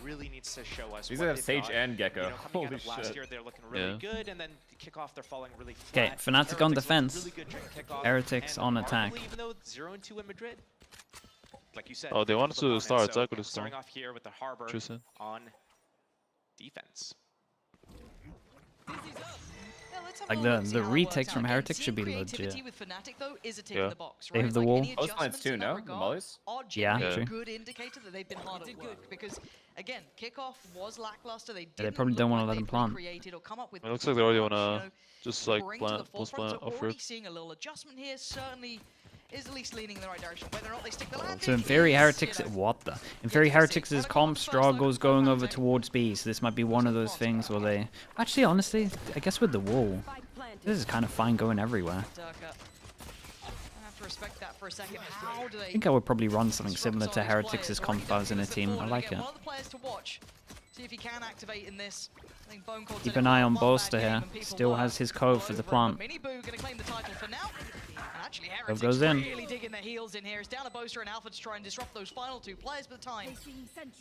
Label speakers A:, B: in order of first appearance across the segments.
A: really needs to show us.
B: These
A: what
B: have
A: they've
B: Sage
A: got.
B: and Gecko.
A: You know, coming out
B: Holy
A: of last
B: shit.
A: year, they're looking really good, and then the kickoff, they're falling really
C: Okay,
A: flat.
C: Fnatic on
A: Heretics
C: defense.
A: looked really good during kickoff,
C: Heretics
A: and
C: on attack.
A: arguably, even though 0-2 in Madrid, like you said.
D: Oh, they wanted to start attack with this
A: starting off here with the Harbor
D: Interesting.
A: on defense.
C: Like the retakes from Heretics should be legit.
D: Yeah.
C: They have the wall.
B: Most plants too, no? The mollies?
C: Yeah,
D: Yeah.
C: true.
E: Good indicator that they've been hard at work because again, kickoff was lackluster. They
C: probably don't want to let them
E: them
C: plant.
D: It looks like they already want to just like post plant off
E: Already
D: rip.
E: seeing a little adjustment here. Certainly is at least leaning in the right direction. Whether or not they stick the landing
C: So in theory,
E: is,
C: Heretics,
E: you know,
C: what the? In theory, Heretics' comp struggles going over towards B, so this might be one of those things where they... Actually, honestly, I guess with the wall, this is kind of fine going everywhere.
E: have to respect that for a second. How do they
C: I think I would probably run something similar to Heretics' comp if I was in a team. I like it.
E: One of the players to watch. See if he can activate in this. I think Bone Cold
C: Keep
E: said
C: an
E: it
C: eye
E: was
C: on
E: one bad
C: Bolster
E: game
C: here.
E: and people
C: Still
E: were
C: has his code for the
E: over it,
C: plant.
E: but Mini Boo gonna claim the title for now. And actually,
C: Cove
E: Heretics
C: goes in.
E: really digging their heels in here. It's down to Boaster and Alpha to try and disrupt those final two players, but the time is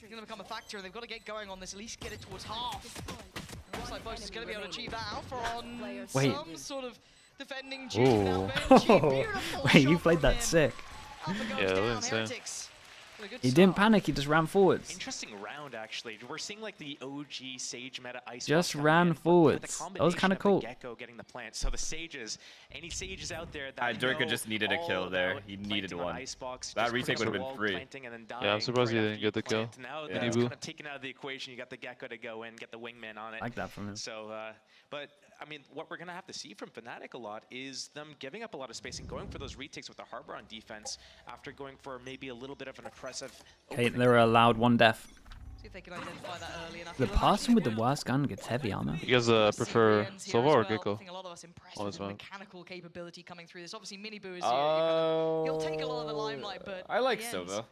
E: going to become a factor, and they've got to get going on this, at least get it towards half. And it looks like Boaster's going to be able to achieve that. Alpha on
C: Wait.
E: some sort of defending G.
C: Ooh. Wait, you played that sick.
D: Yeah, that was insane.
E: Heretics.
C: He didn't panic, he just ran forwards.
A: Interesting round, actually. We're seeing like the OG Sage meta Icebox.
C: Just
A: coming
C: ran
A: in, but
C: forwards.
A: the
C: That was kind of cool.
A: Gecko getting the plant. So the Sages, any Sages out there that
B: Durka
A: know
B: just needed a
A: all
B: kill there.
A: about
B: He needed
A: planting on
B: one.
A: Icebox,
B: That
A: just
B: retake
A: putting
B: would have
A: on
B: been
A: the wall,
B: free.
A: planting, and then
D: Yeah, I'm
A: dying
D: surprised he
A: right
D: didn't
A: after
D: get the
A: you
D: kill.
A: plant. Now
B: Yeah.
A: that's
D: Boo.
A: kind of taken out of the equation. You got the Gecko to go in, get the wingman on it.
C: I like that from him.
A: So, but I mean, what we're gonna have to see from Fnatic a lot is them giving up a lot of space and going for those retakes with the Harbor on defense after going for maybe a little bit of an aggressive.
C: Okay, they're allowed one death.
E: See if they can identify that early enough.
C: The
E: You'll imagine
C: person with
E: they
C: the
E: would.
C: worst gun gets heavy armor.
D: You guys prefer Silva or Gecko?
E: I think a lot of us impressed
D: on
E: with
D: this
E: the
D: map?
E: mechanical capability coming through this. Obviously, Mini Boo is he'll take a lot of the limelight, but
B: I like
E: at the end,
B: Silva.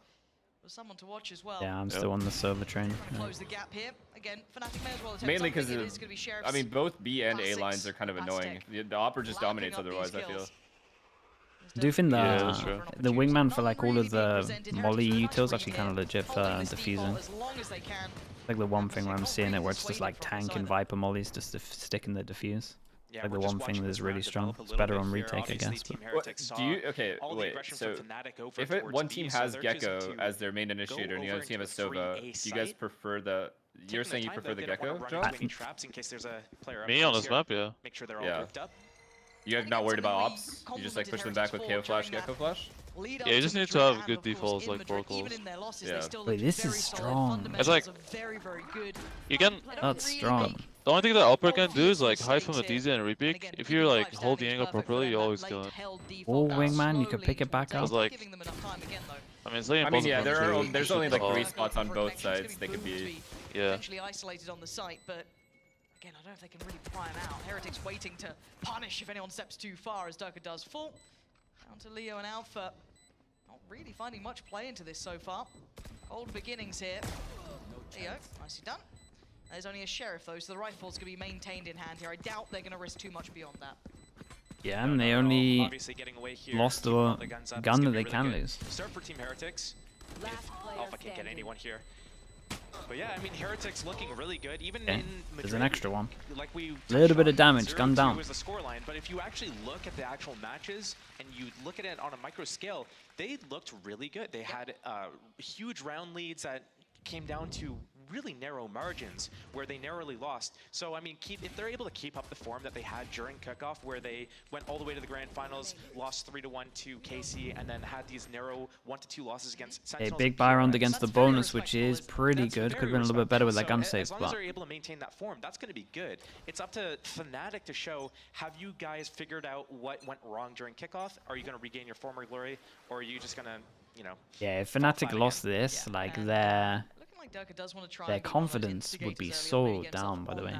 E: there's someone to watch as well.
C: Yeah, I'm still on the server train. Yeah.
E: Close the gap here. Again, Fnatic may as well attempt
B: Mainly
E: something.
B: because
E: It is gonna be Sheriff's
B: I mean, both B and A
E: classics,
B: lines are kind of annoying.
E: Aztec.
B: The Opera just
E: Lapping
B: dominates
E: up these
B: otherwise, I feel.
E: kills.
C: I do think
D: Yeah, that's true.
C: the wingman for like all of the molly utils actually kind of legit for defusing. Like the one thing where I'm seeing it where it's just like tank and Viper mollies just to stick in the defuse.
A: Yeah,
C: Like
A: we're
C: the
A: just
C: one thing
A: watching
C: that
A: this
C: is really
A: round
C: strong.
A: develop a
C: It's
A: little
C: better
A: bit
C: on
A: here.
C: retake, I
A: Obviously,
C: guess.
A: Team
C: But
A: Heretics
B: Do you
A: saw
B: okay?
A: all the
B: Wait.
A: aggression
B: So
A: from Fnatic over
B: if
A: towards
B: one
A: B,
B: team
A: so
B: has
A: they're
B: Gecko
A: choosing to
B: as their main initiator and the
A: over
B: other team
A: into
B: has
A: a free
B: Sova,
A: A
B: do you guys
A: site,
B: prefer the? You're
A: taking
B: saying you
A: time,
B: prefer
A: though,
B: the
A: they don't wanna
B: Gecko,
A: run
B: John?
A: into any traps in case there's a player
D: Me
A: up
D: on
A: close
D: this
A: here.
D: map, yeah.
A: Make sure they're all
B: Yeah.
A: grouped up.
B: You're not worried about ops? You just like push them back with KO Flash, Gecko Flash?
D: Yeah, you just need to have good defaults like Voracles.
B: Yeah.
C: Wait, this is strong.
D: It's like you can.
C: That's strong.
D: The only thing that Upper can do is like hide from the DZ and repeat. If you like hold the angle properly, you always kill it.
C: Or wingman, you could pick it back up.
D: It's like, I mean, it's like
B: I mean,
D: impossible
B: yeah,
D: to
B: there's
D: shoot
B: only like
D: the
B: 3
D: hog.
B: spots on both sides. They could be.
D: Yeah.
E: Potentially isolated on the site, but again, I don't know if they can really pry him out. Heretics waiting to punish if anyone steps too far, as Durka does fall. Down to Leo and Alpha. Not really finding much play into this so far. Old beginnings here. Leo, nicely done. There's only a Sheriff though, so the rifle's going to be maintained in hand here. I doubt they're going to risk too much beyond that.
C: Yeah, and they only
A: Obviously getting away here,
C: lost
A: keeping all
C: the
A: the guns up. It's
C: gun
A: gonna
C: that
A: be
C: they can
A: really good.
C: lose.
A: Start for Team Heretics. If Alpha can't get anyone here. But yeah, I mean, Heretics looking really good. Even
C: Okay,
A: in Madrid,
C: there's an extra one.
A: like we
C: Little bit of
A: touched on,
C: damage, gun
A: 0-2
C: down.
A: is the scoreline, but if you actually look at the actual matches and you look at it on a micro scale, they looked really good. They had huge round leads that came down to really narrow margins where they narrowly lost. So I mean, if they're able to keep up the form that they had during kickoff, where they went all the way to the grand finals, lost 3-1 to KC, and then had these narrow 1-2 losses against
C: A
A: Sentinels
C: big
A: and
C: buy round
A: PRX,
C: against the
A: that's very
C: bonus, which
A: respectable.
C: is pretty
A: That's
C: good.
A: very
C: Could have been a little bit better with that
A: respectable.
C: gun
A: So
C: save,
A: as long as
C: but
A: they're able to maintain that form, that's going to be good. It's up to Fnatic to show, have you guys figured out what went wrong during kickoff? Are you going to regain your former glory, or are you just going to, you know...
C: yeah, if Fnatic lost this, like their confidence would be so down, by the way.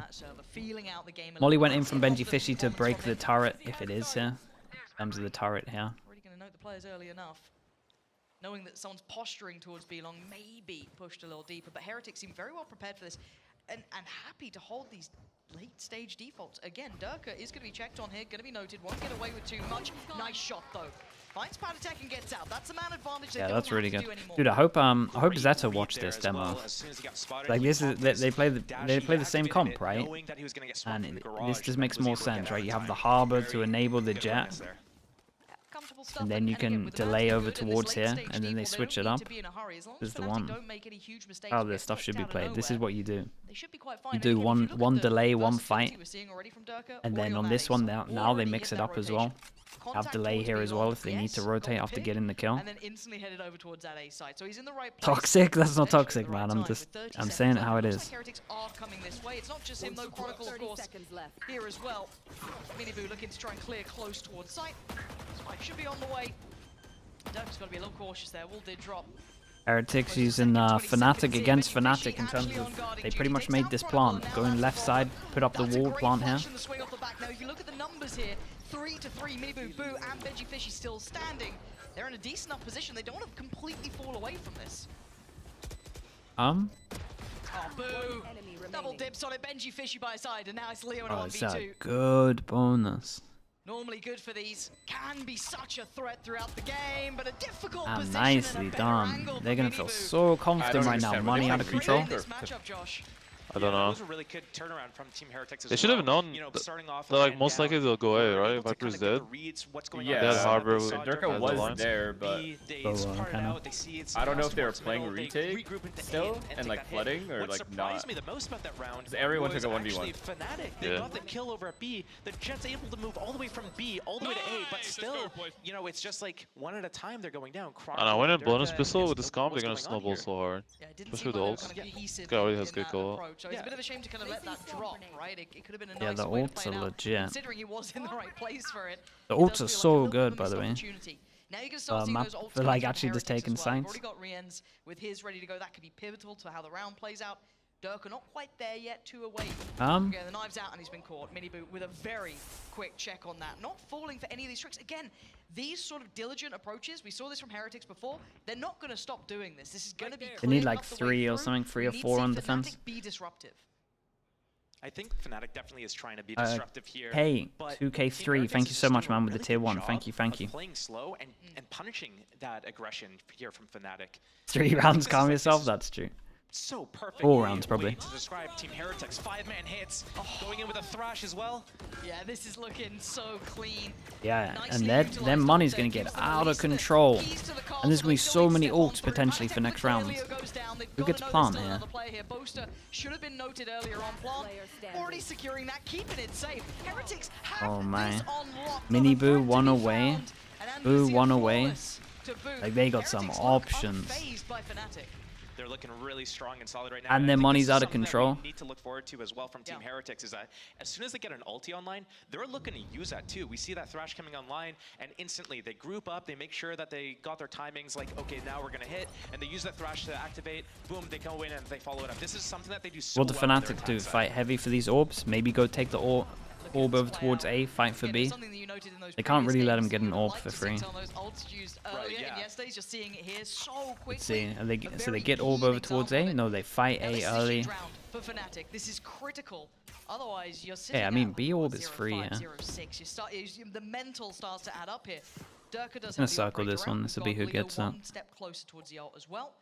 C: Molly went in from Benji Fishy to break the turret, if it is here. In terms of the turret here.
E: Already going to note the players early enough. Knowing that someone's posturing towards B-Long, maybe pushed a little deeper, but Heretics seem very well prepared for this and happy to hold these late stage defaults. Again, Durka is going to be checked on here, going to be noted, won't get away with too much. Nice shot though. Finds powder tech and gets out. That's a man advantage.
C: Yeah, that's really good. Dude, I hope Zeta watched this demo. Like this is they play the same comp, right? And this just makes more sense, right? You have the harbor to enable the jet, and then you can delay over towards here, and then they switch it up. This is the one. How this stuff should be played. This is what you do. You do one delay, one fight, and then on this one now they mix it up as well. Have delay here as well if they need to rotate after getting the kill.
E: And then instantly headed over towards that A side. So he's in the right place.
C: Toxic? That's not toxic, man. I'm saying it how it is.
E: Heretics are coming this way. It's not just him though. Chronicle, of course, here as well. Miniboo looking to try and clear close towards site. Spike should be on the way. Dirk's got to be a little cautious there. Wall did drop.
C: Heretics using Fnatic against Fnatic in terms of they pretty much made this plant. Going left side, put up the wall, plant here.
E: Now, if you look at the numbers here, 3-3, Miniboo, Boo, and Benji Fishy still standing. They're in a decent enough position. They don't want to completely fall away from this. Oh, Boo! Double dips on it. Benji Fishy by his side, and now it's Leo and 1v2.
C: It's a good bonus.
E: Normally good for these. Can be such a threat throughout the game, but a difficult
C: And
E: position.
C: nicely done. They're gonna feel so confident right now. Money out of control.
E: This matchup, Josh.
D: I don't know.
A: It was a really good turnaround from Team Heretics as
D: They should have known. They're like most likely they'll go away, right? Viper's dead.
B: Yeah,
D: Dead Harbor.
B: Durka was there, but I don't know if they were playing retake still and like flooding or like not.
A: Me the most about that round
B: everyone took a 1v1.
A: Fnatic, they got the kill over at B. The Jet's able to move all the way from B all the way to A, but still, you know, it's just like one at a time they're going down.
D: And I went in bonus pistol with this comp, they're gonna snowball so hard. Especially with the ults. This guy already has good goal.
E: So it's a bit of a shame to kind of let that drop, right? It could have been a
C: Yeah,
E: nice
C: the
E: way to
C: ults
E: play
C: are
E: it out.
C: legit.
E: Considering he was in the right place for it.
C: The ults are so good, by the way.
E: Now you can start seeing
C: Map
E: those ults
C: for like
E: coming
C: actually
E: from
C: just
E: Heretics
C: taking
E: as well. We've
C: sides.
E: already got Rien's with his ready to go. That could be pivotal to how the round plays out. Durka not quite there yet, 2 away. Okay, the knive's out and he's been caught. Miniboo with a very quick check on that. Not falling for any of these tricks. Again, these sort of diligent approaches, we saw this from Heretics before, they're not going to stop doing this. This is going to be
C: They need
E: clear
C: like
E: cut the way
C: 3 or
E: through.
C: something, 3 or
E: We need
C: 4
E: to
C: on
E: see
C: defense.
E: Fnatic be disruptive.
A: I think Fnatic definitely is trying to be disruptive here.
C: Hey,
A: but
C: 2K3, thank you so much, man, with the tier 1. Thank you, thank you.
A: Playing slow and punishing that aggression here from Fnatic.
C: 3 rounds, calm yourself, that's true.
A: So perfect.
C: 4 rounds, probably.
A: To describe Team Heretics, 5-man hits, going in with a thrash as well.
E: Yeah, this is looking so clean.
C: Yeah, and their money's gonna get out of control. And there's gonna be so many ults potentially for next round. Who gets plant here?
E: Should have been noted earlier on plant. Already securing that, keeping it safe. Heretics
C: Oh my. Miniboo 1 away. Boo 1 away. Like they got some options.
A: They're looking really strong and solid right now.
C: And their money's out of control.
A: We need to look forward to as well from Team Heretics is that as soon as they get an ulti online, they're looking to use that too. We see that thrash coming online, and instantly they group up. They make sure that they got their timings. Like, okay, now we're gonna hit, and they use that thrash to activate. Boom, they go in and they follow it up. This is something that they do so
C: What do Fnatic do? Fight heavy for these orbs? Maybe go take the orb over towards A, fight for B. They can't really let him get an orb for free. Let's see. So they get orb over towards A? No, they fight A early.
E: This is critical. Otherwise, you're sitting
C: Yeah, I mean, B orb is free, yeah.
E: The mental starts to add up here. Durka does
C: I'm gonna circle this one. This will be who gets that.
E: One step closer towards the ult as well.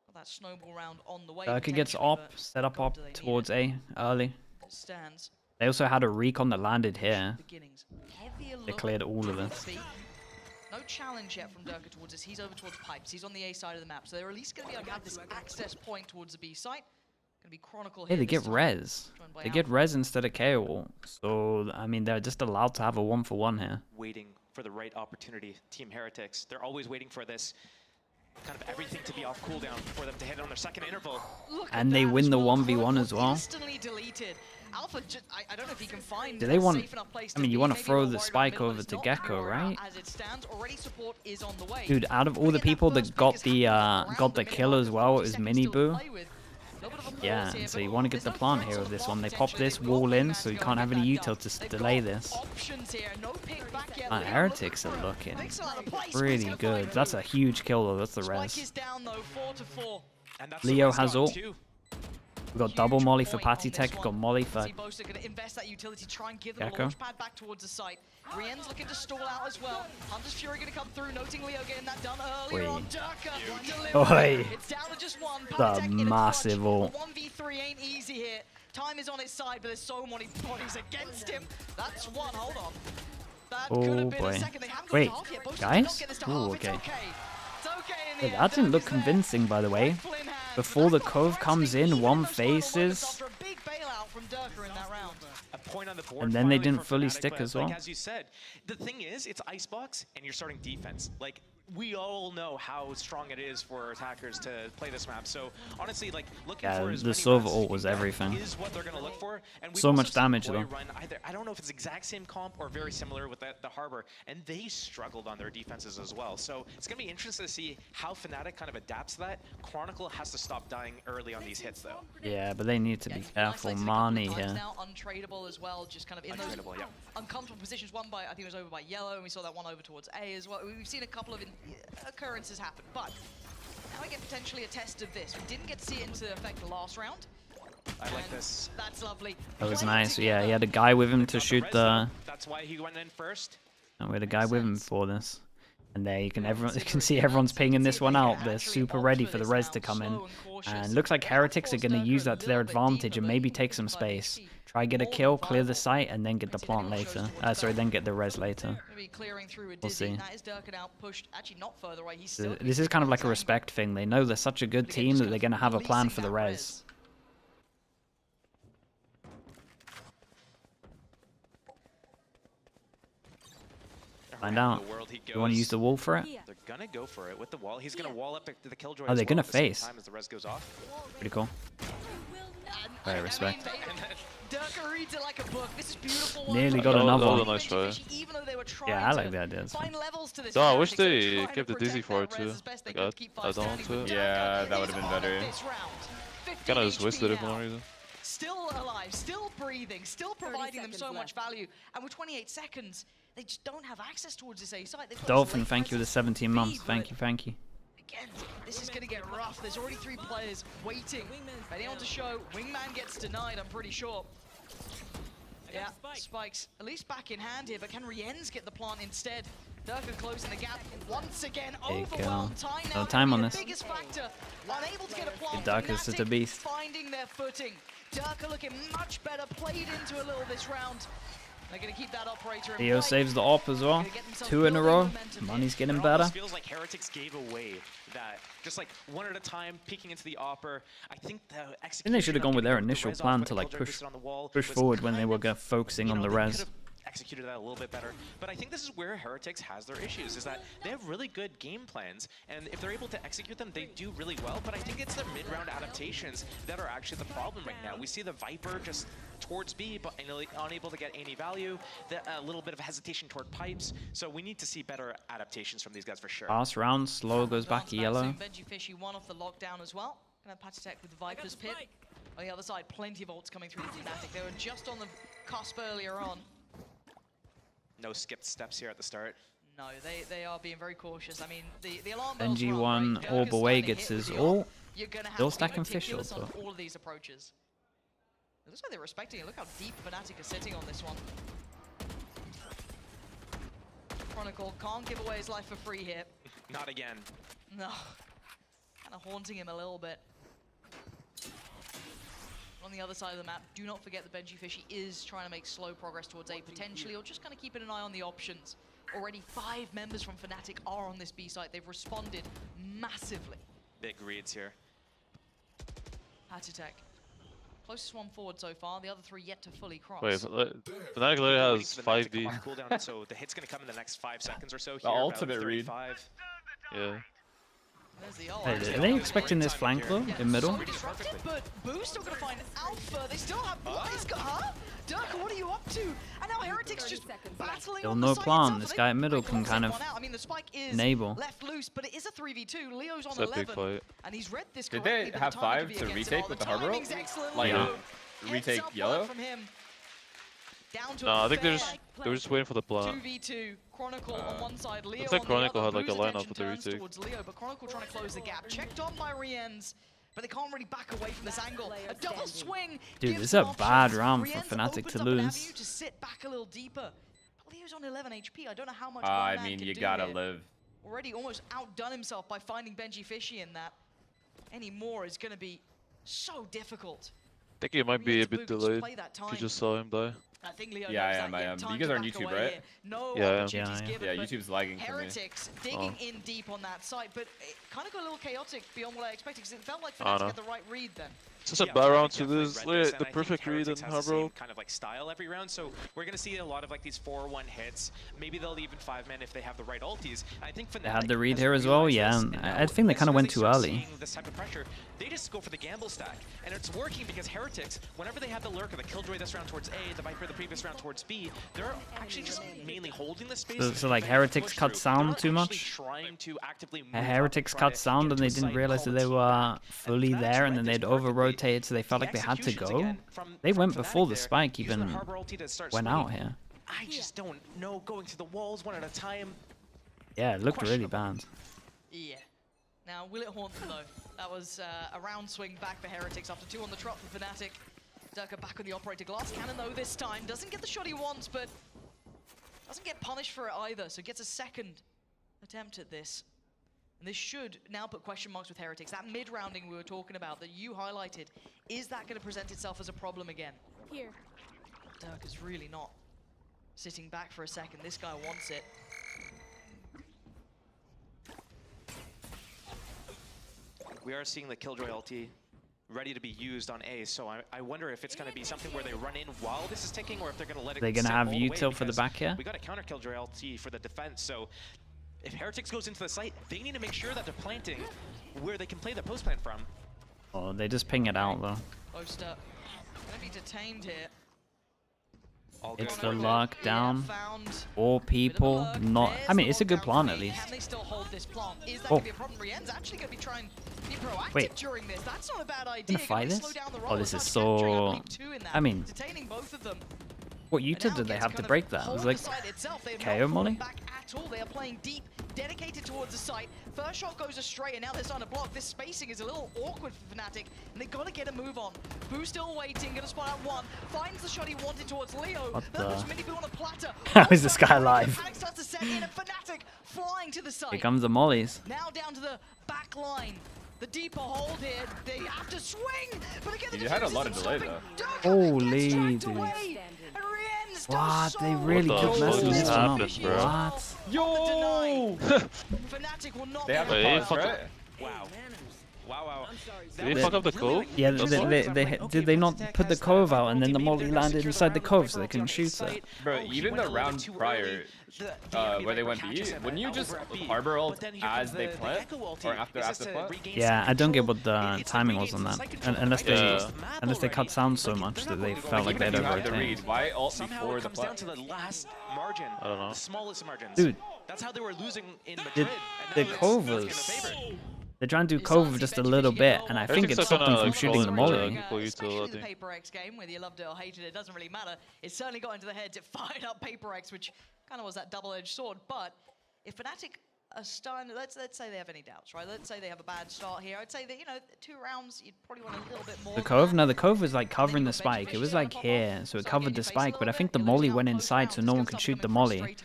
E: Got that snowball round on the way.
C: Durka gets op, set up op towards A early.
E: Stands.
C: They also had a recon that landed here. They cleared all of this.
E: No challenge yet from Durka towards us. He's over towards pipes. He's on the A side of the map. So they're at least going to be able to have this access point towards the B site. Going to be Chronicle here.
C: Hey, they get res. They get res instead of KO. So, I mean, they're just allowed to have a 1-for-1 here.
A: Waiting for the right opportunity. Team Heretics, they're always waiting for this kind of everything to be off cooldown for them to hit on their second interval.
C: And they win the 1v1 as well.
E: Alpha, I don't know if he can find
C: Do they want?
E: safe enough place
C: I mean, you want to throw the spike over to Gecko, right?
E: As it stands, already support is on the way.
C: Dude, out of all the people that got the kill as well, it was Miniboo. Yeah, and so you want to get the plant here with this one. They pop this wall in, so you can't have any util to delay this. Heretics are looking really good. That's a huge kill though. That's the res. Leo has ult. We've got double molly for Patitech, got molly for
E: Boaster going to invest that utility, try and give them a
C: Gecko.
E: launch pad back towards the site. Rien's looking to stall out as well. Hunter's Fury going to come through, noting Leo getting that done earlier on. Durka
C: Oi.
E: It's down to just one.
C: The massive ult.
E: 1v3 ain't easy here. Time is on his side, but there's so many bodies against him. That's one. Hold on. That could have been a second. They haven't got
C: Wait,
E: to half yet. Boaster
C: guys?
E: not get this to
C: Ooh,
E: half.
C: okay.
E: It's okay. It's okay in the
C: Hey,
E: end.
C: that didn't look
E: Durka's there.
C: convincing, by the way.
E: Rifle in hand.
C: Before the
E: But that's
C: Cove
E: not
C: comes
E: Varsity,
C: in,
E: even
C: one
E: those final moments
C: faces.
E: after a big bailout from Durka in that round.
A: A point on the board
C: And then they
A: finally
C: didn't
A: for
C: fully
A: Fnatic,
C: stick
A: but,
C: as well.
A: Like, as you said, the thing is, it's Icebox and you're starting defense. Like, we all know how strong it is for attackers to play this map. So honestly, like, looking for as
C: the
A: many
C: Silver
A: rounds as
C: ult
A: you
C: was
A: can get
C: everything.
A: is what they're gonna look for. And we've
C: So
A: also
C: much
A: seen
C: damage,
A: Koi
C: though.
A: run either, I don't know if it's exact same comp or very similar with the Harbor, and they struggled on their defenses as well. So it's gonna be interesting to see how Fnatic kind of adapts to that. Chronicle has to stop dying early on these hits, though.
C: Yeah, but they need to be careful.
E: Isolated a couple of
C: Mani
E: times
C: here.
E: now, untradeable as well, just kind of in those
A: Untradeable, yeah.
E: uncomfortable positions. One by, I think it was over by Yellow, and we saw that one over towards A as well. We've seen a couple of occurrences happen, but now we get potentially a test of this. We didn't get to see it into effect the last round.
A: I like this.
E: That's lovely.
C: That was
E: Playing
C: nice. Yeah, he
E: together.
C: had a guy with him to
A: Got the
C: shoot
A: res,
C: the.
A: though. That's why he went in first.
C: And we had a guy with him for this. And there you can you can see everyone's pinging this one out. They're super ready for the res to come in. And looks like Heretics are going to use that to their advantage and maybe take some space. Try get a kill, clear the site, and then get the plant later. Sorry, then get the res later. We'll see. This is kind of like a respect thing. They know they're such a good team that they're going to have a plan for the res. Find out. You want to use the wall for it?
A: They're gonna go for it with the wall. He's gonna wall up the killjoy.
C: Oh, they're gonna
A: at the same
C: face.
A: time as the res goes off.
C: Pretty cool. Very respect.
E: Durka reads it like a book. This is beautiful.
C: Nearly got
D: That
C: another
D: was a
C: one.
D: nice try.
E: Even though they were trying
C: Yeah, I like
E: to
C: the idea.
E: find levels to this
D: No, I wish
E: Fnatic, so
D: they
E: trying to
D: kept the Dizzy
E: protect
D: for it
E: that
D: too.
E: res as best they
D: Like,
E: could, keep
D: I don't
E: standing,
D: want
E: but
D: to.
B: Yeah,
E: Durka
B: that would've
E: is
B: been
E: on
B: better.
E: this round. 15
D: Kinda just wasted
E: HP
D: it for no
E: now.
D: reason.
E: Still alive, still breathing, still providing them so much value. And with 28 seconds, they just don't have access towards this A site. They've got
C: Dolphin,
E: this late
C: thank you for the
E: presence
C: 17
E: B,
C: months.
E: but
C: Thank you, thank you.
E: Again, this is going to get rough. There's already 3 players waiting. Ready on to show. Wingman gets denied, I'm pretty sure. Yeah, Spikes at least back in hand here, but can Rienz get the plant instead? Durka closing the gap once again.
C: There you go.
E: Overwhelmed. Time now
C: No
E: gonna
C: time
E: be
C: on
E: the
C: this.
E: biggest factor. Unable to get a plant.
C: Durka's such a
E: Fnatic
C: beast.
E: finding their footing. Durka looking much better, played into a little this round. They're going to keep that operator in
C: Theo
E: play.
C: saves the op as well. 2 in a row. Money's getting
A: It
C: better.
A: almost feels like Heretics gave away that, just like one at a time, peeking into the upper. I think the execution.
C: I think they should have gone with their
A: of getting the
C: initial
A: res off
C: plan
A: when
C: to
A: the
C: like
A: killjoy
C: push
A: boosted on the wall
C: push
A: was
C: forward when they
A: kind
C: were
A: of,
C: focusing
A: you
C: on
A: know,
C: the
A: they
C: res.
A: could've executed that a little bit better. But I think this is where Heretics has their issues, is that they have really good game plans, and if they're able to execute them, they do really well. But I think it's their mid-round adaptations that are actually the problem right now. We see the Viper just towards B, but unable to get any value, a little bit of hesitation toward pipes. So we need to see better adaptations from these guys for sure.
C: Last round, slow goes back to yellow.
E: Benji Fishy one off the lockdown as well. Gonna have Patitech with the Viper's Pit. On the other side, plenty of ults coming through the Fnatic. They were just on the cusp earlier on.
A: No skipped steps here at the start.
E: No, they are being very cautious. I mean, the alarm bells
C: Benji
E: rung,
C: one,
E: right?
C: orb
E: Durka's
C: away,
E: starting to
C: gets
E: hit
C: his
E: with the ult.
C: ult.
E: You're gonna have
C: Still
E: to be
C: stacking fish
E: meticulous
C: shields,
E: on
C: though.
E: all of these approaches. It looks like they're respecting it. Look how deep Fnatic is sitting on this one. Chronicle can't give away his life for free here.
A: Not again.
E: No. Kind of haunting him a little bit. On the other side of the map, do not forget that Benji Fishy is trying to make slow progress towards A potentially, or just kind of keeping an eye on the options. Already 5 members from Fnatic are on this B site. They've responded massively.
A: Big reads here.
E: Patitech. Closest one forward so far, the other 3 yet to fully cross.
D: Wait, Fnatic literally has 5D.
A: Cooldown, so the hit's gonna come in the next 5 seconds or so. Here,
B: The ultimate read.
A: 35.
D: Yeah.
E: There's the ult.
C: Hey, are they expecting this flank though, in middle?
E: Disrupted, but Boo's still gonna find Alpha. They still have. What is huh? Durka, what are you up to? And now Heretics just battling
C: Still
E: on
C: no
E: the site
C: plan.
E: itself.
C: This
E: They
C: guy in middle can
E: close
C: kind
E: that
C: of
E: one out. I mean, the spike is
C: enable.
E: left loose, but it is a 3v2. Leo's on
D: It's a big
E: 11,
D: fight.
E: and he's read this
B: Did
E: correctly.
B: they
E: but
B: have
E: the timing
B: 5
E: could
B: to
E: be against
B: retake
E: him.
B: with
E: The
B: the Harbor?
E: timing's excellent.
B: Like,
E: Leo
B: retake
E: heads up
B: yellow?
E: from him. Down to
D: No,
E: a
D: I think
E: fair
D: they were just waiting for the plant.
E: 2v2. Chronicle on one side, Leo
D: looks like
E: on
D: Chronicle
E: the
D: had
E: other.
D: like a
E: Boo's
D: lineup
E: attention
D: with the
E: turns
D: retake.
E: towards Leo, but Chronicle trying to close the gap. Checked on by Rienz. but they can't really back away from this angle. A double swing.
C: Dude, this is a bad round for Fnatic to lose.
E: To sit back a little deeper. But Leo's on 11 HP. I don't know how much
B: I mean, you gotta live.
E: Already almost outdone himself by finding Benji Fishy in that. Any more is going to be so difficult.
D: I think he might be a bit delayed. You just saw him die.
E: I think Leo
B: I am. You guys are on YouTube, right?
E: No
B: yeah, YouTube's lagging for me.
E: Heretics digging in deep on that side, but it kind of got a little chaotic beyond what I expected, because it felt like Fnatic had the right read then.
D: It's just a bad round to lose. The perfect read in Harbor.
A: Kind of like style every round, so we're gonna see a lot of like these 4-1 hits. Maybe they'll even 5-man if they have the right ultis. I think Fnatic
C: they had the read here as well. Yeah, I think they kind of went too early.
A: This type of pressure, they just go for the gamble stack, and it's working because Heretics, whenever they have the lurk or the Killjoy this round towards A, the Viper the previous round towards B, they're actually just mainly holding the space.
C: So like Heretics cut sound too much. Heretics cut sound and they didn't realize that they were fully there, and then they'd over-rotated, so they felt like they had to go. They went before the spike even went out here.
A: I just don't know, going to the walls one at a time.
C: Yeah, it looked really bad.
E: Yeah. Now, will it haunt them though? That was a round swing back for Heretics after 2 on the trot for Fnatic. Durka back on the operator. Glass cannon though this time. Doesn't get the shot he wants, but doesn't get punished for it either, so gets a second attempt at this. And this should now put question marks with Heretics. That mid-rounding we were talking about that you highlighted, is that going to present itself as a problem again?
F: Here.
E: Durka's really not sitting back for a second. This guy wants it.
A: We are seeing the Killjoy ulti ready to be used on A, so I wonder if it's going to be something where they run in while this is ticking, or if they're going to let it.
C: They're going to have util for the back here.
A: We got a counter Killjoy ulti for the defense, so if Heretics goes into the site, they need to make sure that they're planting where they can play the post plant from.
C: Oh, they just ping it out though.
E: Post up. Gonna be detained here.
C: It's the lockdown. All people not. I mean, it's a good plan at least.
E: Can they still hold this plant? Is that gonna be a problem? Rien's actually gonna be trying to be proactive during this. That's not a bad idea.
C: Gonna fight this? Oh, this is so. I mean,
E: detaining both of them.
C: what util did they have to break that? It was like KO molly.
E: They are playing deep, dedicated towards the site. First shot goes astray, and now they're starting to block. This spacing is a little awkward for Fnatic, and they gotta get a move on. Boo still waiting, gonna spot out one. Finds the shot he wanted towards Leo.
C: What the?
E: On a platter.
C: How is this guy alive?
E: Starts to set in, and Fnatic flying to the site.
C: Here comes the mollies.
E: Now down to the back line. The deeper hold here, they have to swing, but again,
B: you had a lot of delay though.
C: Holy dude. What? They really took less than this one up.
D: Bro?
C: What?
B: Yo!
E: Fnatic will not.
B: They have a pass, right?
A: Wow. Wow.
D: Did they fuck up the cove?
C: Yeah, did they not put the cove out and then the molly landed inside the cove so they couldn't shoot it?
B: Bro, even the round prior, where they went B, wouldn't you just harbor ult as they plant? Or after plant?
C: Yeah, I don't get what the timing was on that. Unless they cut sound so much that they felt like they'd over-rotate.
B: Why ult before the plant?
A: I
D: don't know.
A: The smallest margins.
C: Dude.
A: That's how they were losing in Madrid.
C: The cove was... They're trying to do cover just a little bit, and I think it stopped them from shooting the molly.
E: Especially the Paper X game, whether you loved it or hated it, it doesn't really matter. It certainly got into the heads. It fired up Paper X, which kind of was that double-edged sword. But if Fnatic are starting, let's say they have any doubts, right? Let's say they have a bad start here. I'd say that, you know, 2 rounds, you'd probably want a little bit more.
C: The cove? No, the cove was like covering the spike. It was like here, so it covered the spike, but I think the molly went inside so no one could shoot the molly.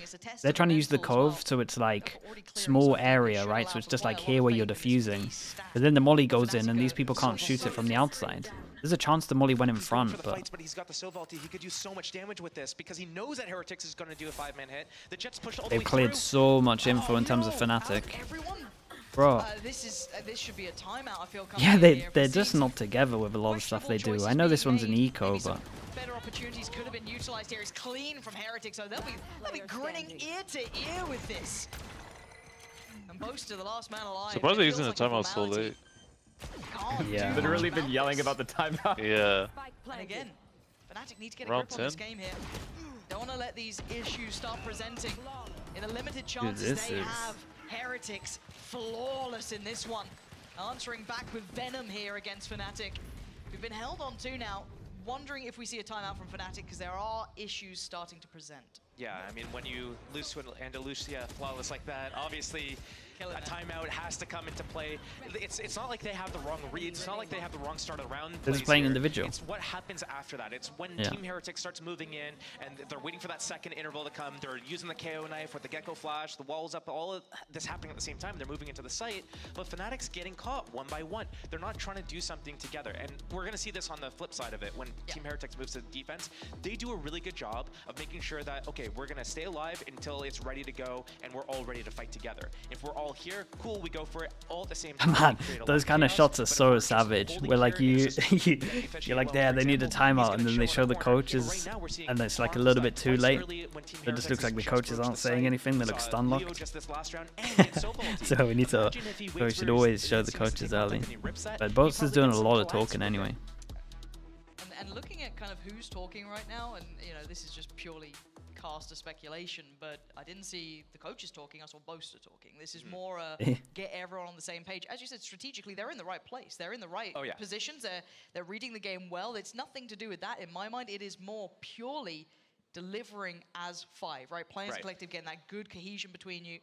C: They're trying to use the cove, so it's like small area, right? So it's just like here where you're defusing. But then the molly goes in and these people can't shoot it from the outside. There's a chance the molly went in front, but
A: he's got the Sova ulti. He could do so much damage with this because he knows that Heretics is going to do a 5-man hit. The Jets pushed all the way
C: they've cleared so much info in terms of Fnatic. Bro.
E: This should be a timeout, I feel.
C: Yeah, they're just not together with a lot of stuff they do. I know this one's an eco, but
E: better opportunities could have been utilized here. It's clean from Heretics, so they'll be grinning ear to ear with this. And Boast to the last man alive.
D: Surprised they're using the timeout so late.
C: Yeah.
B: Literally been yelling about the timeout.
D: Yeah.
E: And again, Fnatic need to get a grip on this game here. Don't want to let these issues start presenting. In the limited chances they have, Heretics flawless in this one. Answering back with Venom here against Fnatic. We've been held on to now. Wondering if we see a timeout from Fnatic because there are issues starting to present.
A: Yeah, I mean, when you lose to an Andalusia flawless like that, obviously a timeout has to come into play. It's not like they have the wrong reads. It's not like they have the wrong start of the round.
C: They're just playing individual.
A: It's what happens after that. It's when Team Heretics starts moving in and they're waiting for that second interval to come. They're using the KO knife with the Gecko Flash, the walls up, all of this happening at the same time. They're moving into the site, but Fnatic's getting caught one by one. They're not trying to do something together. And we're going to see this on the flip side of it when Team Heretics moves to defense. They do a really good job of making sure that, okay, we're going to stay alive until it's ready to go and we're all ready to fight together. If we're all here, cool, we go for it all at the same time.
C: Man, those kind of shots are so savage. Where like you're like, yeah, they need a timeout, and then they show the coaches, and it's like a little bit too late. It just looks like the coaches aren't saying anything. They look stun locked. So we should always show the coaches early. But Bolts is doing a lot of talking anyway.
E: And looking at kind of who's talking right now, and you know, this is just purely caster speculation, but I didn't see the coaches talking, I saw Boaster talking. This is more get everyone on the same page. As you said, strategically, they're in the right place. They're in the right positions. They're reading the game well. It's nothing to do with that. In my mind, it is more purely delivering as 5, right? Playing as a collective, getting that good cohesion between you.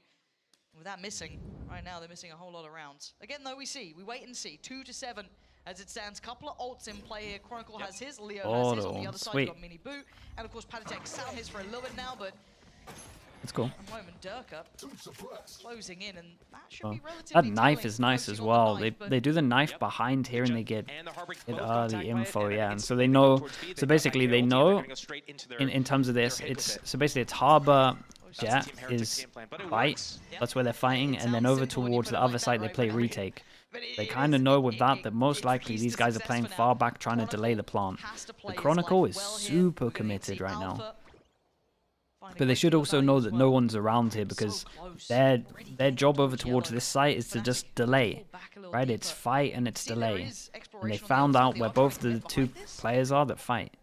E: With that missing, right now they're missing a whole lot of rounds. Again, though, we wait and see. 2-7 as it stands. Couple of ults in play here. Chronicle has his, Leo has his. On the other side, you've got Mini Boot. And of course, Patatek sat on his for a little bit now, but
C: it's cool.
E: At the moment, Durka closing in, and that should be relatively
C: that knife is nice as well. They do the knife behind here, and they get early info, and so they know. So basically, they know in terms of this, it's basically it's Harbor. Jet is fight. That's where they're fighting, and then over towards the other side they play retake. They kind of know with that most likely these guys are playing far back, trying to delay the plant. The Chronicle is super committed right now, but they should also know that no one's around here because their job over towards this site is to just delay, right? It's fight and it's delay, and they found out where both the two players are that fight.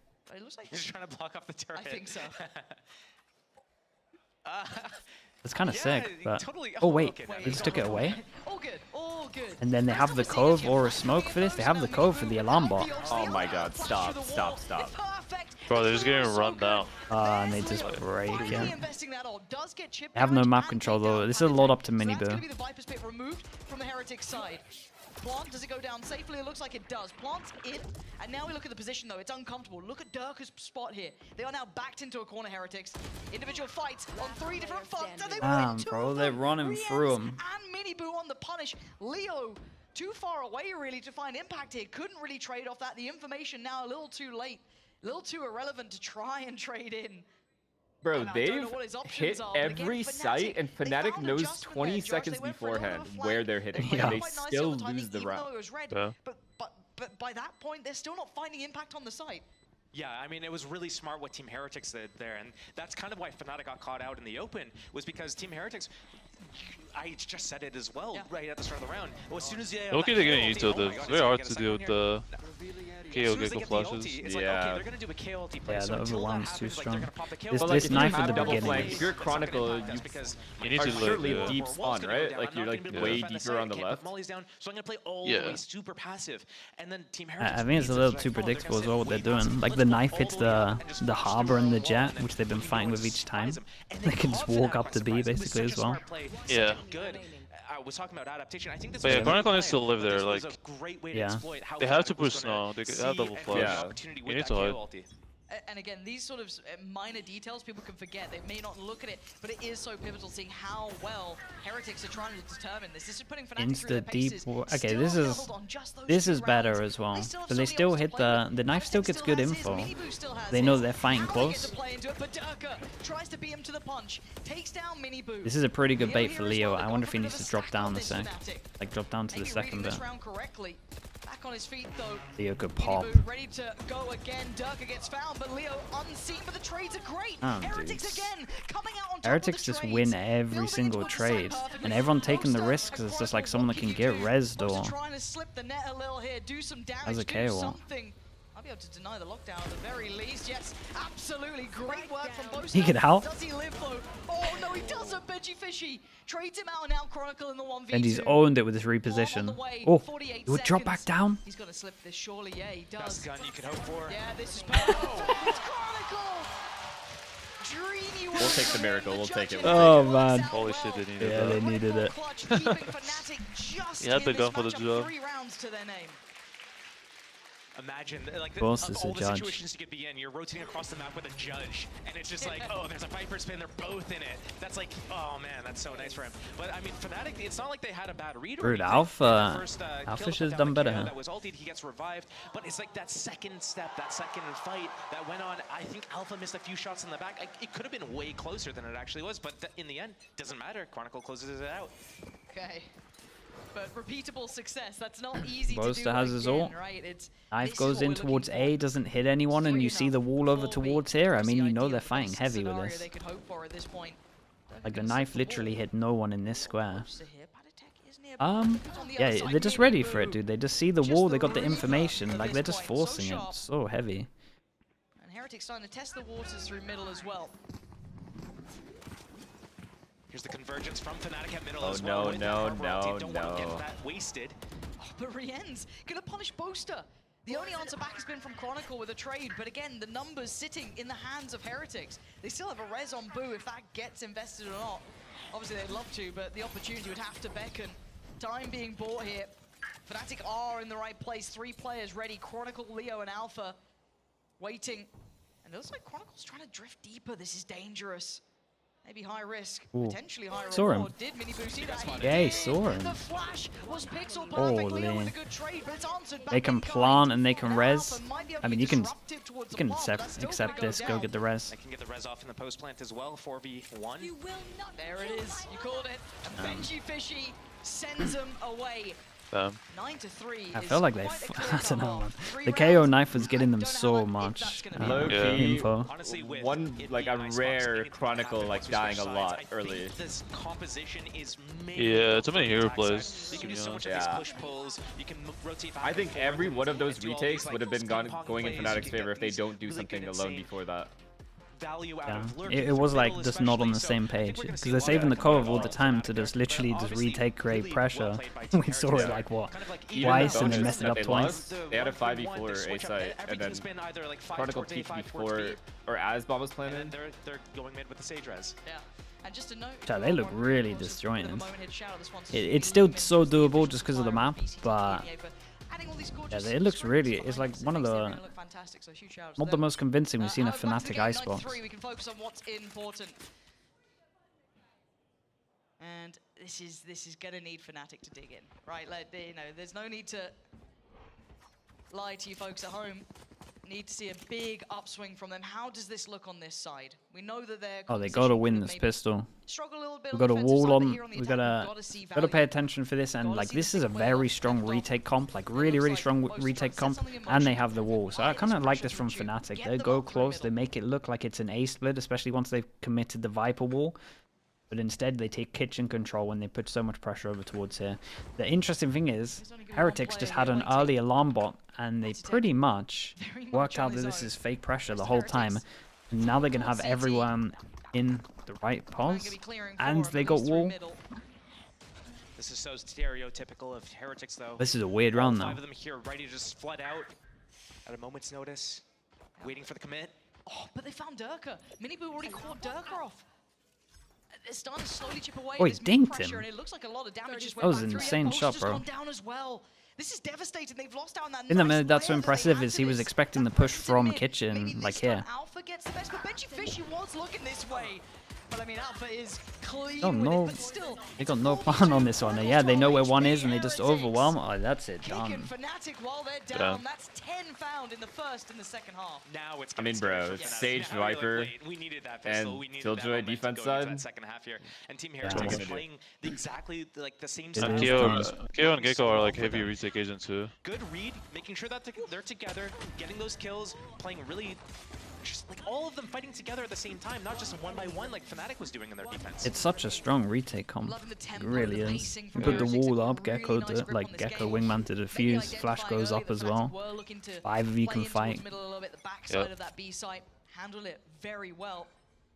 A: He's trying to block off the turret.
E: I think so.
C: It's kind of sick, but oh wait, they just took it away.
E: All good, all good.
C: And then they have the cove or a smoke for this. They have the cove for the alarm bot.
B: Oh my god! Stop!
D: Bro, they're just getting run down.
C: And they just break it. They have no map control though. This is a lot up to Mini Boo.
E: Removed from the Heretics side. Plant, does it go down safely? It looks like it does. Plant's in, and now we look at the position though. It's uncomfortable. Look at Durka's spot here. They are now backed into a corner, Heretics. Individual fights on 3 different fronts.
C: Damn, bro, they're running through them.
E: And Mini Boo on the punish. Leo, too far away really to find impact here. Couldn't really trade off that. The information now a little too late. A little too irrelevant to try and trade in.
B: Bro, they've hit every site, and Fnatic knows 20 seconds beforehand where they're hitting, and they still lose the round.
E: But by that point, they're still not finding impact on the site.
A: Yeah, I mean, it was really smart what Team Heretics did there, and that's kind of why Fnatic got caught out in the open, was because Team Heretics, I just said it as well right at the start of the round. Well, as soon as
D: okay, they're getting used to it. It's very hard to deal with the KO Gecko flashes.
A: They're gonna do a KO ulti play.
C: Yeah, the overwhelm's too strong.
B: But
C: This knife at the beginning.
B: If you're Chronicle, you need to surely deep spawn, right? Like you're like way deeper on the left.
A: Molly's down, so I'm gonna play all the way super passive, and then Team
C: I think it's a little too predictable as well what they're doing. Like the knife hits the Harbor and the Jet, which they've been fighting with each time. They can just walk up to B basically as well.
D: Yeah.
A: Good. I was talking about adaptation. I think this.
D: But yeah, Chronicle needs to live there. Like,
C: yeah.
D: They have to push snow. They have double flash.
A: Yeah.
D: You need to hide.
E: And again, these sort of minor details people can forget. They may not look at it, but it is so pivotal seeing how well Heretics are trying to determine this. This is putting Fnatic through their paces.
C: Okay, this is better as well. But they still hit the knife still gets good info. They know they're fighting close. This is a pretty good bait for Leo. I wonder if he needs to drop down a sec. Like drop down to the second bit.
E: Back on his feet though.
C: Leo could pop.
E: Ready to go again. Durka gets found, but Leo unseen. But the trades are great. Heretics again coming out on top.
C: Heretics just win every single trade, and everyone taking the risk because it's just like someone that can get rezzed or has a KO.
E: I'll be able to deny the lockdown at the very least. Yes, absolutely great work from both.
C: He can help.
E: Does he live though? Oh no, he doesn't. Benji Fishy trades him out and now Chronicle in the 1v2.
C: And he's owned it with his reposition. Oh, he would drop back down.
E: He's gonna slip this surely. Yeah, he does.
A: Best gun you could hope for.
E: Yeah, this is perfect. It's Chronicle. dreamy
B: We'll take the miracle. We'll take it.
C: Oh man.
D: Holy shit, they needed
C: Yeah, they
D: that.
C: needed it.
D: You had the gun for the job.
E: 3 rounds to their name.
A: Imagine, like,
C: Of course
A: of
C: it's a
A: all the
C: judge.
A: situations you could be in, you're rotating across the map with a judge, and it's just like, oh, there's a Viper spin, they're both in it. That's like, oh man, that's so nice for him. But I mean, Fnatic, it's not like they had a bad read.
C: Dude,
A: Alpha
C: Alpha should have done better.
A: That was ulted, he gets revived, but it's like that second step, that second fight that went on. I think Alpha missed a few shots in the back. It could have been way closer than it actually was, but in the end, doesn't matter. Chronicle closes it out.
E: Okay. But repeatable success, that's not easy
C: Boaster
E: to do
C: has his ult.
E: right?
C: Knife goes in towards A, doesn't hit anyone, and you see the wall over towards here. I mean, you know they're fighting heavy with this. Like, the knife literally hit no one in this square. Yeah, they're just ready for it, dude. They just see the wall, they got the information. Like, they're just forcing it. So heavy.
E: And Heretic's starting to test the waters through middle as well.
A: Here's the convergence from Fnatic at middle
B: Oh,
A: as well.
B: no.
A: Don't want to get that wasted.
E: Oh, but Rien's gonna punish Boaster. The only answer back has been from Chronicle with a trade, but again, the numbers sitting in the hands of Heretics. They still have a res on Boo if that gets invested or not. Obviously, they'd love to, but the opportunity would have to beckon. Time being bought here. Fnatic are in the right place. 3 players ready. Chronicle, Leo, and Alpha waiting. And it looks like Chronicle's trying to drift deeper. This is dangerous. Maybe high risk, potentially high
C: saw
E: reward.
C: him.
E: Did Miniboo see that?
C: Yeah, he saw him.
E: The flash was pixel perfect. Leo with a good trade, but it's answered back
C: They can
E: in
C: plant
E: kind.
C: and they can
E: And
C: res.
E: Alpha might be able
C: I
E: to
C: mean,
E: be
C: you can
E: disruptive towards the bomb, but that's still
C: accept
E: gonna
C: this, go
E: down.
C: get the res.
A: They can get the res off in the post plant as well. 4v1.
E: There it is. You called it. And Benji Fishy sends them away. 9-3.
C: I feel like they, I don't know, man. The KO knife was getting them so much info.
A: Honestly, with
B: One, like, a rare Chronicle, like, dying a lot early.
A: This composition is
D: Yeah, too many hero plays.
A: You can do so much of
B: Yeah.
A: these push pulls. You can rotate back
B: I
A: and
B: think
A: forth
B: every one of those
A: and do all
B: retakes
A: these,
B: would have been
A: spin pong
B: going in
A: plays.
B: Fnatic's
A: You can
B: favor
A: get
B: if they
A: these
B: don't do
A: really
B: something
A: good,
B: alone
A: insane
B: before that.
A: value out
C: Yeah,
A: of lurking
C: it
A: through
C: was like
A: middle
C: just not on the
A: especially.
C: same
A: So I think
C: page
A: we're gonna
C: because
A: see
C: they're
A: a lot
C: saving the
A: of
C: core of
A: that
C: all the time to just literally just
A: Obviously,
C: retake, create
A: really
C: pressure.
A: well played by Team
C: We saw it
A: Heretics.
C: like what,
A: Kind of like
B: Even
C: twice
B: the
C: and then
B: bonus
C: messed it
B: that
C: up
B: they
C: twice.
B: lost, they had a 5v4 A site, and then
A: Everything's been either like 5
B: Chronicle
A: towards A,
B: peaked
A: 5 towards
B: before,
A: B,
B: or as bomb was
A: and
B: planted.
A: then they're going mid with the Sage res.
E: Yeah. And just a note,
C: Yeah, they look really disjointed.
E: It's
C: It's still so doable just because of the map, but yeah, it looks really, it's like one of the, not the most convincing we've seen a Fnatic Icebox.
E: We can focus on what's important. And this is gonna need Fnatic to dig in, right? Like, you know, there's no need to lie to you folks at home. Need to see a big upswing from them. How does this look on this side? We know that they're
C: Oh, they gotta win this pistol.
E: struggle a little bit.
C: We got a wall on. We gotta
E: gotta
C: pay attention for this, and like this is a very strong retake comp, like really strong retake comp, and they have the wall. So I kind of like this from Fnatic. They go close, they make it look like it's an A split, especially once they've committed the Viper wall. But instead, they take kitchen control when they put so much pressure over towards here. The interesting thing is, Heretics just had an early alarm bot, and they pretty much worked out that this is fake pressure the whole time. And now they're going to have everyone in the right pause, and they got wall.
A: This is so stereotypical of Heretics, though.
C: This is a weird round, though.
A: 5 of them here, ready to just flood out at a moment's notice, waiting for the commit.
E: Oh, but they found Durka. Miniboo already caught Durka off. They're starting to slowly chip away.
C: Oh, he
E: This
C: dinked
E: pressure,
C: him.
E: and it looks like a lot of damage just
C: That
E: went
C: was
E: back
C: an
E: through.
C: insane
E: Post
C: shot,
E: just
C: bro.
E: gone down as well. This is devastating. They've lost out on that
C: In the
E: nice
C: minute, that's so
E: player that they
C: impressive
E: had
C: is
E: to
C: he was
E: this.
C: expecting the
E: That
C: push
E: pressure's
C: from
E: in it.
C: kitchen,
E: Maybe
C: like
E: this
C: here.
E: time Alpha gets the best, but Benji Fishy was looking this way. But I mean, Alpha is clean
C: Oh,
E: with
C: no.
E: it, but still,
C: They got no plan on this one. Yeah, they know where one is, and they just overwhelm. Oh, that's it,
E: kicking
C: done.
E: Fnatic while they're
D: Yeah.
E: down. That's 10 found in the first and the second half.
A: Now it's
B: I mean, bro, it's Sage, Viper,
A: we needed that pistol.
B: and
A: We needed
B: Killjoy
A: that momentum
B: defense
A: going into
B: side.
A: that second half here. And Team
C: Yeah.
A: Heretics
B: Yeah.
A: is playing exactly like the same
C: It
A: style.
C: is
D: Kyo and Gecko are like heavy retake agents too.
A: Good read, making sure that they're together, getting those kills, playing really, just like all of them fighting together at the same time, not just one by one like Fnatic was doing in their defense.
C: It's such a strong retake comp.
E: Loving the
C: It
E: tempo,
C: really
E: the
C: is.
E: pacing
C: You
E: from
C: put the
E: Heretics.
C: wall
E: They've
C: up,
E: got
C: Gecko,
E: really nice grip
C: like
E: on this
C: Gecko
E: game.
C: wingman to
E: Maybe
C: defuse, Flash
E: identifying
C: goes
E: early
C: up
E: that
C: as
E: Fnatic
C: well.
E: were looking to
C: 5 of you
E: play
C: can
E: in towards
C: fight.
E: middle a little bit, the backside
D: Yep.
E: of that B site, handle it very well.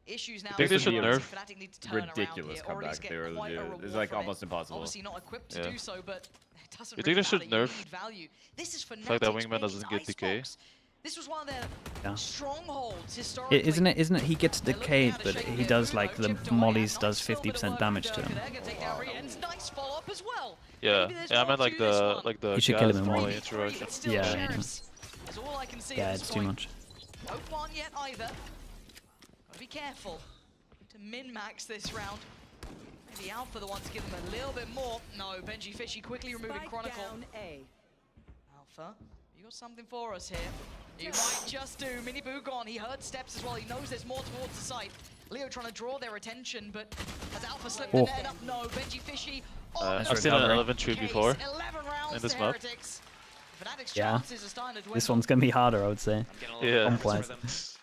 E: Issues now.
D: Think they
E: for
D: should
E: Fnatic.
D: nerf
E: Fnatic need to turn around
B: Ridiculous
E: here, or at least
B: comeback
E: get
B: they were
E: quite a
B: legit.
E: reward
B: It's like
E: from it.
B: almost impossible.
E: Obviously not equipped to
D: Yeah.
E: do so, but it doesn't
D: You
E: really
D: think they should
E: matter. You
D: nerf
E: need value. This is
D: the fact that
E: Fnatic's
D: Wingman doesn't get decay?
E: Icebox. This was one of their strongholds historically.
C: Isn't it? He gets decayed, but he does like the mollies does 50% damage to him.
E: Nice follow-up as well.
D: Yeah, I meant like the
C: You should kill him in one.
D: molly interaction.
C: Yeah.
E: That's all I can see
C: Yeah,
E: at this
C: it's too
E: point.
C: much.
E: No plan yet either. Gotta be careful to min-max this round. Maybe Alpha the one to give them a little bit more. No, Benji Fishy quickly removing Chronicle. Alpha, you got something for us here. You might just do. Miniboo gone. He heard steps as well. He knows there's more towards the site. Leo trying to draw their attention, but has Alpha slipped the net up? No, Benji Fishy.
D: I've seen an 11 tree before in this map.
C: Yeah, this one's gonna be harder, I would say.
D: Yeah,
C: Complex.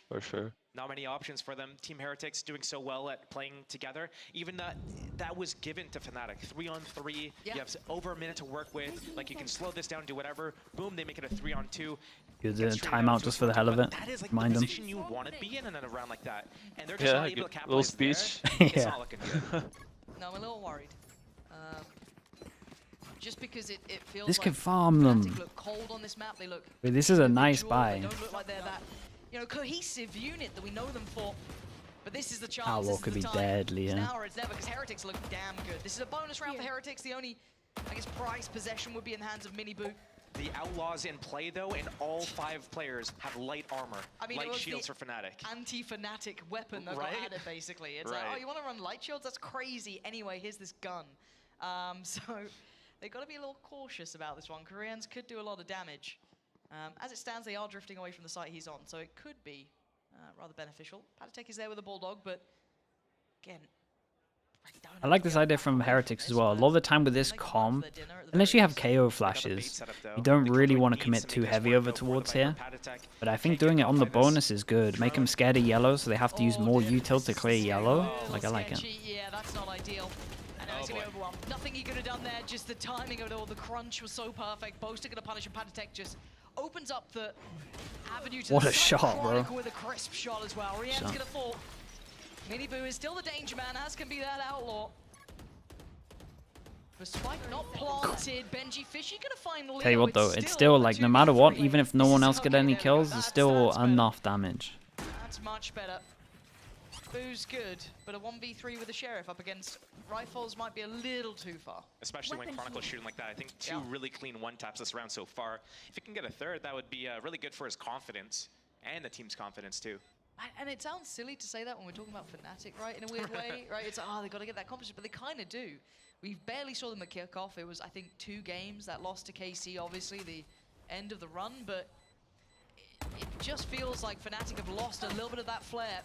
D: for sure.
A: Not many options for them. Team Heretics doing so well at playing together. Even that was given to Fnatic. 3-on-3. You have over a minute to work with. Like, you can slow this down, do whatever. Boom, they make it a 3-on-2.
C: Good timeout just for the hell of it.
A: That is like
C: Mind
A: the
C: them.
A: position you want to be in a round like that. And they're just not able to capitalize
D: little speech.
A: there. It's
C: Yeah.
A: not looking good.
E: No, I'm a little worried. Just because it feels
C: This
E: like
C: could farm them.
E: Fnatic look cold on this map. They look
C: Wait, this is a nice
E: individual.
C: buy.
E: They don't look like they're that, cohesive unit that we know them for. But this is the chance.
C: Outlaw
E: This is
C: could
E: the
C: be
E: time.
C: deadly,
E: It's
C: yeah.
E: now or it's never, because Heretics look damn good. This is a bonus round for Heretics. The only, I guess, prize possession would be in the hands of Miniboo.
A: The Outlaws in play, though, and all 5 players have light armor,
E: I mean, it
A: light
E: was
A: shields
E: the
A: for Fnatic.
E: Anti-Fnatic weapon that got added, basically. It's like, oh, you want to run light shields? That's crazy. Anyway, here's this gun. So they've got to be a little cautious about this one. Koreans could do a lot of damage. As it stands, they are drifting away from the site he's on, so it could be rather beneficial. Patatek is there with a Bulldog, but again,
C: I like this idea from Heretics as well. A lot of the time with this comp, unless you have KO flashes, you don't really want to commit too heavy over towards here. But I think doing it on the bonus is good. Make them scared of yellow, so they have to use more util to clear yellow. Like, I like it.
E: Yeah, that's not ideal. And now he's going to be overwhelmed. Nothing he could have done there, just the timing of it all. The crunch was so perfect. Boaster going to punish, and Patatek just opens up the avenue to
C: What
E: the
C: a
E: side.
C: shot, bro.
E: Chronicle with a crisp shot as well. Rian's going to fall. Miniboo is still the danger man, as can be that Outlaw. The spike not planted. Benji Fishy gonna find Leo.
C: Tell you what though, it's still like, no matter what, even if no one else get any kills, there's still enough damage.
E: That's much better. Boo's good, but a 1v3 with the Sheriff up against Rifles might be a little too far.
A: Especially when Chronicle's shooting like that. I think 2 really clean 1-taps this round so far. If he can get a 3rd, that would be really good for his confidence and the team's confidence too.
E: And it sounds silly to say that when we're talking about Fnatic, right? In a weird way, right? It's like, oh, they've got to get that competition, but they kind of do. We barely saw them at kickoff. It was, I think, 2 games. That loss to KC, obviously, the end of the run, but it just feels like Fnatic have lost a little bit of that flair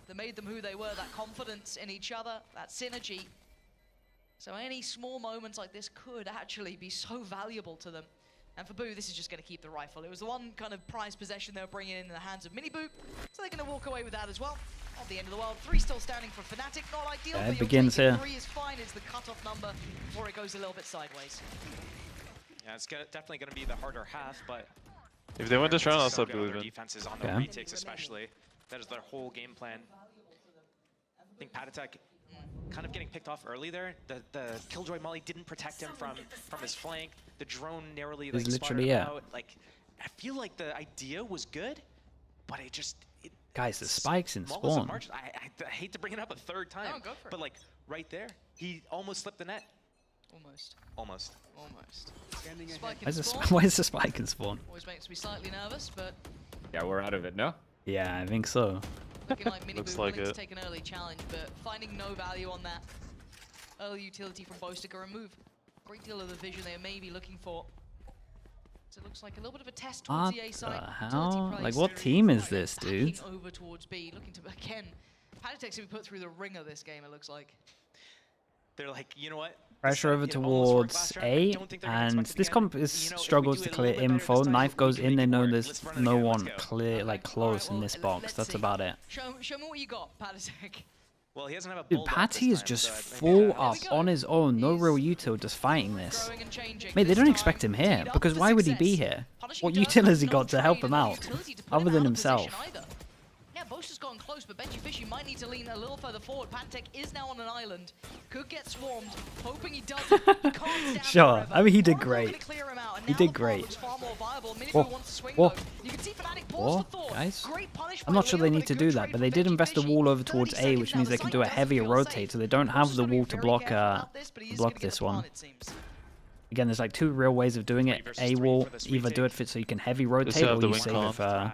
E: that made them who they were, that confidence in each other, that synergy. So any small moments like this could actually be so valuable to them. And for Boo, this is just going to keep the rifle. It was the one kind of prized possession they were bringing in the hands of Miniboo, so they're going to walk away with that as well. Not the end of the world. 3 still standing for Fnatic. Not ideal.
C: Yeah,
E: but
C: it begins
E: you'll take
C: here.
E: it. 3 is fine. It's the cutoff number before it goes a little bit sideways.
A: Yeah, it's definitely going to be the harder half, but
D: If they win this round, I'll
A: so
D: start
A: good on their
D: believing.
A: defenses on the retakes, especially. That is their whole game plan. I think Patatek kind of getting picked off early there. The Killjoy Molly didn't protect him from his flank. The drone narrowly like,
C: literally,
A: spotted him out. Like, I feel like the idea was good, but it just...
C: Guys, the spikes in
A: small as a
C: spawn.
A: margin. I hate to bring it up a 3rd time,
E: No, go for it.
A: but like right there, he almost slipped the net.
E: Almost.
A: Almost.
E: Almost. Spike in
C: Where's the,
E: spawn.
C: where's the spike in spawn?
E: Always makes me slightly nervous, but
B: Yeah, we're out of it, no?
C: Yeah, I think so.
E: looking like Miniboo
D: Looks
E: willing
D: like
E: to
D: it.
E: take an early challenge, but finding no value on that early utility from Boaster to remove a great deal of the vision they may be looking for. So it looks like a little bit of a test towards
C: What
E: the A
C: the
E: side.
C: hell?
E: Utility
C: Like,
E: plays
C: what team is this, dude?
E: backing over towards B, looking to, again, Patatek's gonna be put through the ringer this game, it looks like.
A: They're like, you know what?
C: Pressure over towards A, and this comp is struggles to clear info. Knife goes in, they know there's no one clear, like close in this box. That's about it.
E: Show me what you got, Patatek.
A: Well, he doesn't have a
C: Dude,
A: bulldog
C: Patty
A: this
C: is
A: time,
C: just
A: so I think,
C: full up on his own, no real util, just fighting this.
E: Growing and changing.
C: Mate, they
E: This
C: don't
E: time,
C: expect him here,
E: teed up
C: because
E: for
C: why would he be
E: success.
C: here?
E: Punishing
C: What
E: does
C: util has he
E: have
C: got
E: no
C: to help
E: trade
C: him
E: and no
C: out,
E: utility to put
C: other
E: him
C: than
E: out of position
C: himself?
E: either. Yeah, Boaster's gone close, but Benji Fishy might need to lean a little further forward. Patatek is now on an island. Could get swarmed, hoping he doesn't. Can't stand
C: Sure,
E: forever.
C: I mean, he did
E: Horrible gonna
C: great.
E: clear him out, and
C: He
E: now
C: did
E: the path
C: great.
E: looks far more viable. Miniboo
C: Whoa,
E: wants to swing
C: whoa.
E: though. You can
C: Or, guys? I'm not sure they need to do that, but they did invest a wall over towards A, which means they can do a heavier rotate, so they don't have the wall to block this one. Again, there's like 2 real ways of doing it. A wall, either do it so you can heavy rotate, or you save it for...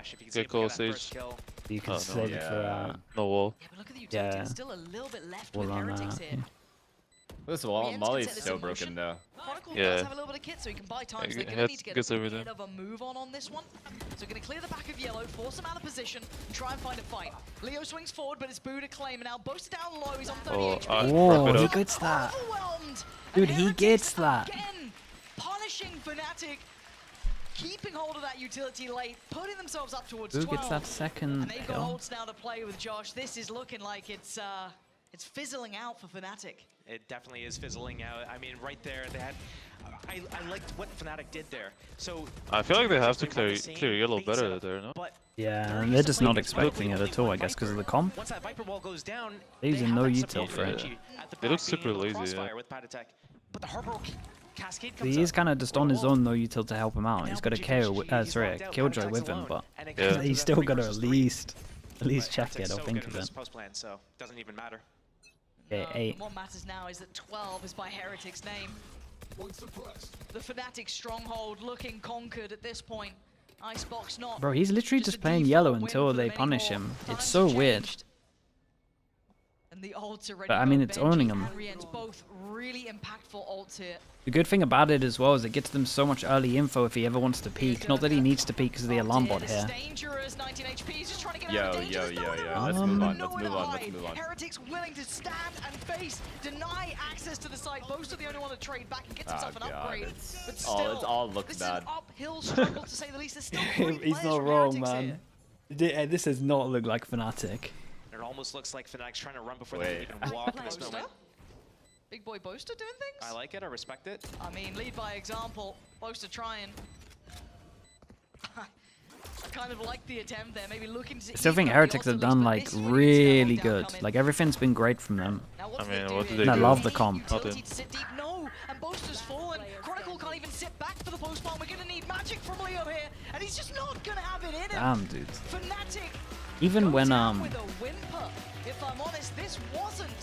C: You can save it for...
D: No wall.
C: Yeah. Wall on
B: This wall, Molly's so broken though.
D: Yeah.
E: Have a little bit of kit so he can buy time. So they're going to need to get a bit of a move on this one. So going to clear the back of yellow, force him out of position, and try and find a fight. Leo swings forward, but it's Buddha claim, and now Boaster down low. He's on 30 HP.
C: Whoa, he gets that. Dude, he gets that.
E: Again, punishing Fnatic, keeping hold of that utility late, putting themselves up towards 12.
C: Who gets that second
E: And they've got
C: kill?
E: ults now to play with Josh. This is looking like it's fizzling out for Fnatic.
A: It definitely is fizzling out. I mean, right there, they had... I liked what Fnatic did there. So
D: I feel like they have to clear yellow better there, no?
C: Yeah, and they're just not expecting it at all, I guess, because of the comp.
A: Once that Viper wall goes down,
C: they're using no util for it.
D: They look super lazy, yeah.
A: But the Harbor Cascade
C: So he is kind of just on his own no util to help him out. He's got a Killjoy with him, but
D: Yeah.
C: he's still got to at least check it or think of it.
A: So doesn't even matter.
C: Okay, 8.
E: What matters now is that 12 is by Heretic's name. The Fnatic stronghold looking conquered at this point. Icebox not.
C: Bro, he's literally just playing yellow until they punish him. It's so weird.
E: And the ults are ready.
C: But I mean, it's owning them.
E: Both really impactful ults here.
C: The good thing about it as well is it gets them so much early info if he ever wants to peek. Not that he needs to peek because of the alarm bot here.
B: Yo. Let's move on.
E: Heretic's willing to stand and face, deny access to the site. Boaster the only one to trade back and gets himself an upgrade. But still,
B: it all looks
E: this
B: bad.
E: is an uphill struggle to say the least. There's still 3
C: He's
E: players
C: not
E: from
C: wrong,
E: Heretics
C: man.
E: here.
C: This does not look like Fnatic.
A: It almost looks like Fnatic's trying to run before they even walk in this moment.
E: Big boy Boaster doing things?
A: I like it, I respect it.
E: I mean, lead by example. Boaster trying. I kind of like the attempt there, maybe looking to...
C: I still think Heretics have done like really good. Like everything's been great from them.
D: I mean, what did they
C: And I
D: do?
C: love the comp.
E: No, and Boaster's fallen. Chronicle can't even sit back for the post-bomb. We're gonna need magic from Leo here, and he's just not gonna have it in him.
C: Damn, dude.
E: Fnatic
C: Even when
E: with a whimper. If I'm honest, this wasn't